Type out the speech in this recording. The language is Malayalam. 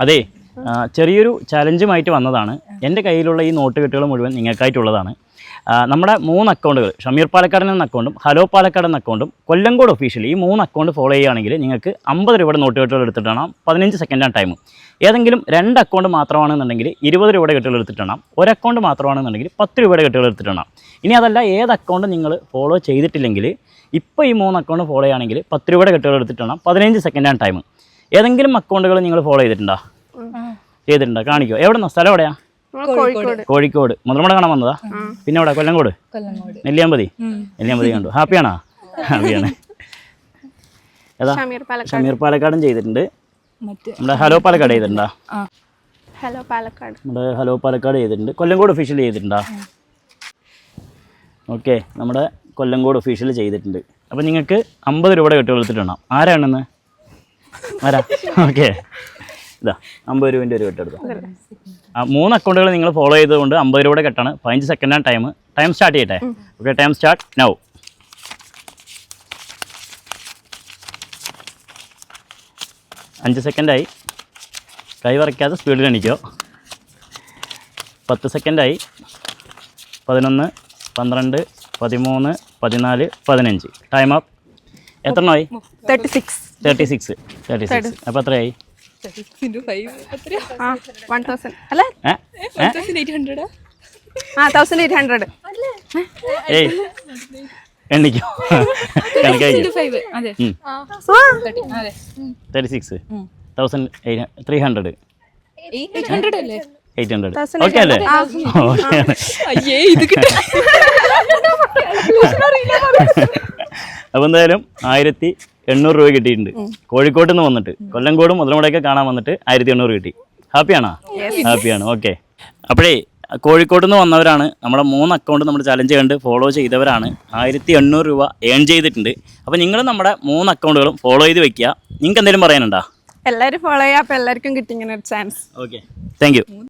അതെ, ചെറിയൊരു ചലഞ്ചുമായിട്ട് വന്നതാണ്. എൻ്റെ കയ്യിലുള്ള ഈ നോട്ട് കെട്ടുകൾ മുഴുവൻ നിങ്ങൾക്കായിട്ടുള്ളതാണ്. നമ്മുടെ 3 അക്കൗണ്ടുകൾ, ഷമീർ പാലക്കാട് എന്ന അക്കൗണ്ടും ഹലോ പാലക്കാട് എന്ന അക്കൗണ്ടും കൊല്ലങ്കോട് ഒഫീഷ്യൽ, ഈ 3 അക്കൗണ്ട് ഫോളോ ചെയ്യുകയാണെങ്കിൽ നിങ്ങൾക്ക് 50 രൂപയുടെ നോട്ട് കെട്ടുകൾ എടുത്തിട്ടാണ് 15 സെക്കൻഡാണ് ടൈം. ഏതെങ്കിലും 2 അക്കൗണ്ട് മാത്രമാണെന്നുണ്ടെങ്കിൽ 20 രൂപയുടെ കെട്ടുകൾ എടുത്തിട്ടാണ്. ഒരു അക്കൗണ്ട് മാത്രമാണെന്നുണ്ടെങ്കിൽ 10 രൂപയുടെ കെട്ടുകൾ എടുത്തിട്ടാണ്. ഇനി അതല്ല, ഏത് അക്കൗണ്ട് നിങ്ങൾ ഫോളോ ചെയ്തിട്ടില്ലെങ്കിൽ ഇപ്പോൾ ഈ 3 അക്കൗണ്ട് ഫോളോ ചെയ്യുകയാണെങ്കിൽ 10 രൂപയുടെ കെട്ടുകൾ എടുത്തിട്ടാണ് 15 സെക്കൻഡാണ് ടൈം. ഏതെങ്കിലും അക്കൗണ്ടുകൾ നിങ്ങൾ ഫോളോ ചെയ്തിട്ടുണ്ടോ? കാണിക്കുമോ? എവിടെ നിന്നാ? സ്ഥലം എവിടെയാ? കോഴിക്കോട്. മുതലമട കാണാൻ വന്നതാ? പിന്നെ എവിടെ? കൊല്ലങ്കോട്, നെല്ലിയാമ്പതി കണ്ടു. ഹാപ്പിയാണോ? ഹാപ്പിയാണ്. ഏതാ? ഷമീർ പാലക്കാടും ചെയ്തിട്ടുണ്ട്. നമ്മുടെ ഹലോ പാലക്കാട് ചെയ്തിട്ടുണ്ടോ? നമ്മുടെ ഹലോ പാലക്കാട് ചെയ്തിട്ടുണ്ട്. കൊല്ലങ്കോട് ഒഫീഷ്യൽ ചെയ്തിട്ടുണ്ടോ? ഓക്കെ, നമ്മുടെ കൊല്ലങ്കോട് ഒഫീഷ്യൽ ചെയ്തിട്ടുണ്ട്. അപ്പോൾ നിങ്ങൾക്ക് 50 രൂപയുടെ കെട്ടുകൾ എടുത്തിട്ടുണ്ടാവും. ആരാണെന്ന്? ആരാ? ഓക്കെ, ഇതാ 50 രൂപേൻ്റെ ഒരു കെട്ടെടുത്തു. 3 അക്കൗണ്ടുകൾ നിങ്ങൾ ഫോളോ ചെയ്തുകൊണ്ട് 50 രൂപയുടെ കെട്ടാണ്. 15 സെക്കൻഡാണ് ടൈം സ്റ്റാർട്ട് ചെയ്യട്ടെ. Okay, time start now. അഞ്ച് സെക്കൻഡായി. കൈ വരയ്ക്കാതെ സ്പീഡിൽ എണീക്കോ. 10 സെക്കൻഡായി. 11, 12, 13, 14, 15. Time up. എത്ര എണ്ണമായി? 36. അപ്പോൾ എത്രയായി? 1800 അല്ലേ? 1800. ഏയ് എണ്ണിക്കോ. 36, 300, 800. ഓക്കെ അല്ലേ? അപ്പോൾ എന്തായാലും 1800 രൂപ കിട്ടിയിട്ടുണ്ട്. കോഴിക്കോട്ട് നിന്ന് വന്നിട്ട്, കൊല്ലങ്കോടും മുതലമടയൊക്കെ കാണാൻ വന്നിട്ട് 1800 കിട്ടി. ഹാപ്പിയാണോ? ഹാപ്പിയാണ്. ഓക്കെ, അപ്പോഴേ കോഴിക്കോട്ട് നിന്ന് വന്നവരാണ്. നമ്മുടെ 3 അക്കൗണ്ട് നമ്മൾ ചലഞ്ച് കണ്ട് ഫോളോ ചെയ്തവരാണ്. 1800 രൂപ ഏൺ ചെയ്തിട്ടുണ്ട്. അപ്പോൾ നിങ്ങൾ നമ്മുടെ 3 അക്കൗണ്ടുകളും ഫോളോ ചെയ്ത് വെക്കുക. നിങ്ങൾക്ക് എന്തെങ്കിലും പറയാനുണ്ടോ? എല്ലാവരും ഫോളോ ചെയ്യാം. അപ്പോൾ എല്ലാവർക്കും കിട്ടി ഇങ്ങനെ ഒരു ചാൻസ്. Okay, thank you.